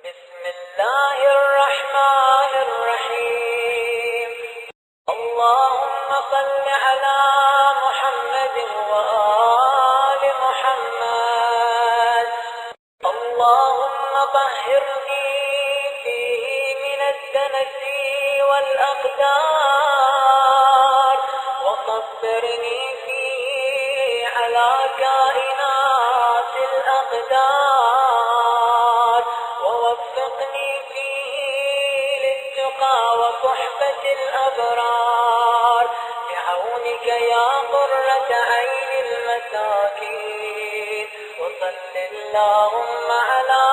بسم الله الرحمن الرحيم. اللهم صل على محمد وآل محمد. اللهم طهرني فيه من الدنس والأقدار، وصبرني فيه على كائنات الأقدار، ووفقني فيه للتقى وصحبة الأبرار، بعونك يا قرة عين المساكين. وصل اللهم على